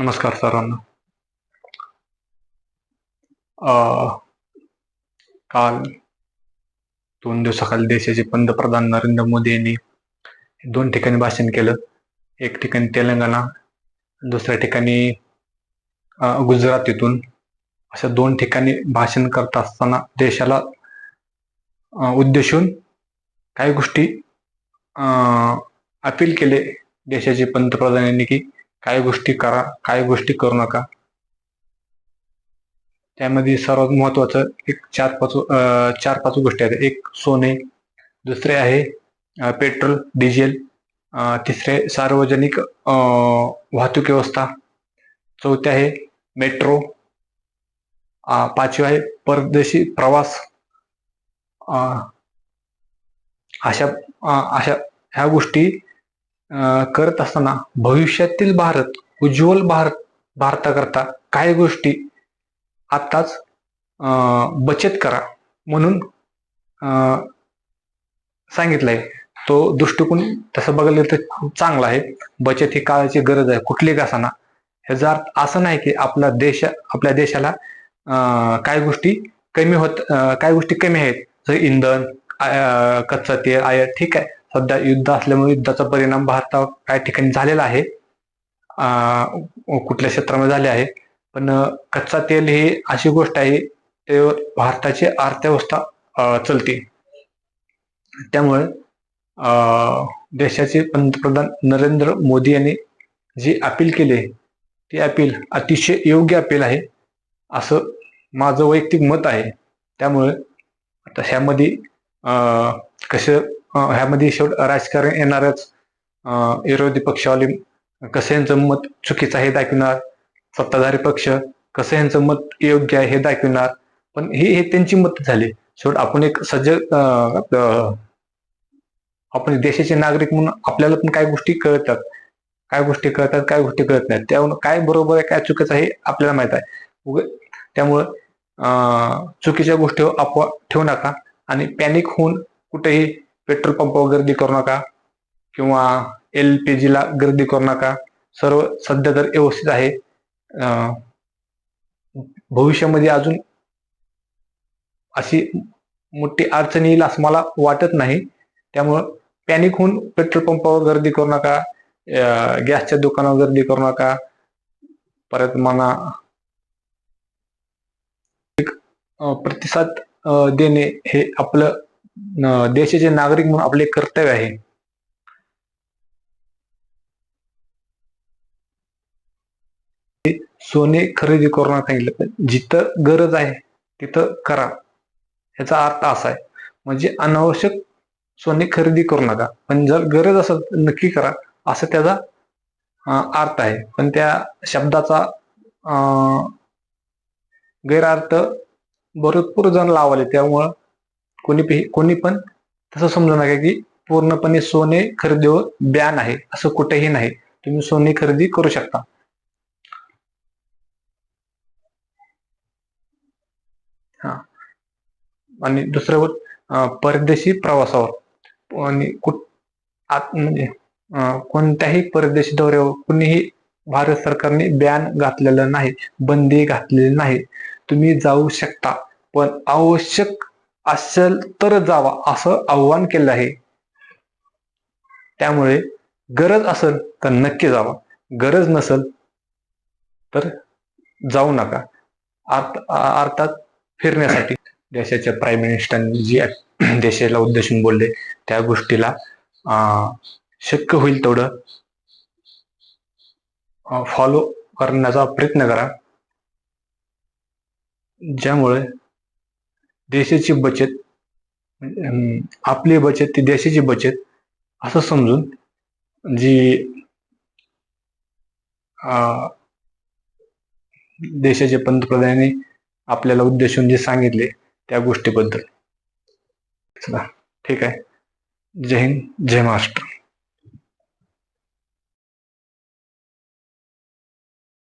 नमस्कार सर्वांना. काल 2 दिवसाखाली देशाचे पंतप्रधान नरेंद्र मोदी यांनी 2 ठिकाणी भाषण केलं. एक ठिकाणी तेलंगणा, दुसऱ्या ठिकाणी गुजरातीतून. अशा 2 ठिकाणी भाषण करत असताना देशाला उद्देशून काही गोष्टी अपील केले देशाचे पंतप्रधानांनी की काही गोष्टी करा, काही गोष्टी करू नका. त्यामध्ये सर्वात महत्वाचं एक 4-5 गोष्टी आहेत. एक सोने, दुसरे आहे पेट्रोल डिझेल, तिसरे सार्वजनिक वाहतूक व्यवस्था, चौथे आहे मेट्रो, पाचवे आहे परदेशी प्रवास. अशा ह्या गोष्टी करत असताना भविष्यातील भारत, उज्ज्वल भारताकरता काही गोष्टी आत्ताच बचत करा म्हणून सांगितलंय. तो दृष्टिकोन तसं बघायला तर चांगला आहे. बचत ही काळाची गरज आहे, कुठली का असाना. ह्याचा अर्थ असं नाही की आपल्या देशाला काही गोष्टी कमी आहेत. जर इंधन, कच्चा तेल, आयात ठीक आहे. सध्या युद्ध असल्यामुळे युद्धाचा परिणाम भारतावर काही ठिकाणी झालेला आहे, कुठल्या क्षेत्रामध्ये झाले आहे. पण कच्चा तेल ही अशी गोष्ट आहे त्यावर भारताची अर्थव्यवस्था चलते. त्यामुळे देशाचे पंतप्रधान नरेंद्र मोदी यांनी जी अपील केली ती अपील अतिशय योग्य अपील आहे असं माझं वैयक्तिक मत आहे. त्यामुळे आता ह्यामध्ये ह्यामध्ये राजकारण येणारच. विरोधी पक्षवाले कसं यांचं मत चुकीचं आहे दाखविणार, सत्ताधारी पक्ष कसं यांचं मत योग्य आहे हे दाखविणार. पण हे त्यांची मत झाली. शेवट आपण एक आपण देशाचे नागरिक म्हणून आपल्याला पण काही गोष्टी कळतात, काय गोष्टी कळत नाहीत. त्यामुळे काय बरोबर आहे काय चुकीचं आहे आपल्याला माहित आहे. त्यामुळं चुकीच्या गोष्टीवर अफवा ठेवू नका आणि पॅनिक होऊन कुठेही पेट्रोल पंपावर गर्दी करू नका किंवा LPG ला गर्दी करू नका. सर्व सध्या तर व्यवस्थित आहे. भविष्यामध्ये अजून अशी मोठी अडचण येईल असं मला वाटत नाही. त्यामुळं पॅनिक होऊन पेट्रोल पंपावर गर्दी करू नका, गॅसच्या दुकानावर गर्दी करू नका. परत म्हणा प्रतिसाद देणे हे आपलं देशाचे नागरिक म्हणून आपले कर्तव्य आहे. सोने खरेदी करू नका सांगितलं, पण जिथं गरज आहे तिथं करा. ह्याचा अर्थ असा आहे, म्हणजे अनावश्यक सोने खरेदी करू नका, पण जर गरज असेल तर नक्की करा असं त्याचा अर्थ आहे. पण त्या शब्दाचा गैरअर्थ भरपूर जण लावले. त्यामुळं कोणी पण तसं समजू नका की पूर्णपणे सोने खरेदीवर बॅन आहे, असं कुठेही नाही. तुम्ही सोने खरेदी करू शकता. हा, आणि दुसरं परदेशी प्रवासावर आणि म्हणजे कोणत्याही परदेशी दौऱ्यावर कुणीही भारत सरकारने बॅन घातलेलं नाही, बंदी घातलेली नाही. तुम्ही जाऊ शकता, पण आवश्यक असेल तर जावा असं आव्हान केलं आहे. त्यामुळे गरज असेल तर नक्की जावा, गरज नसेल तर जाऊ नका. अर्थात फिरण्यासाठी देशाच्या प्राईम मिनिस्टरनी जी देशाला उद्देशून बोलले त्या गोष्टीला शक्य होईल तेवढं फॉलो करण्याचा प्रयत्न करा, ज्यामुळे देशाची बचत, आपली बचत ती देशाची बचत असं समजून जी देशाचे पंतप्रधानांनी आपल्याला उद्देशून जे सांगितले त्या गोष्टीबद्दल. चला ठीक आहे. जय हिंद, जय महाराष्ट्र.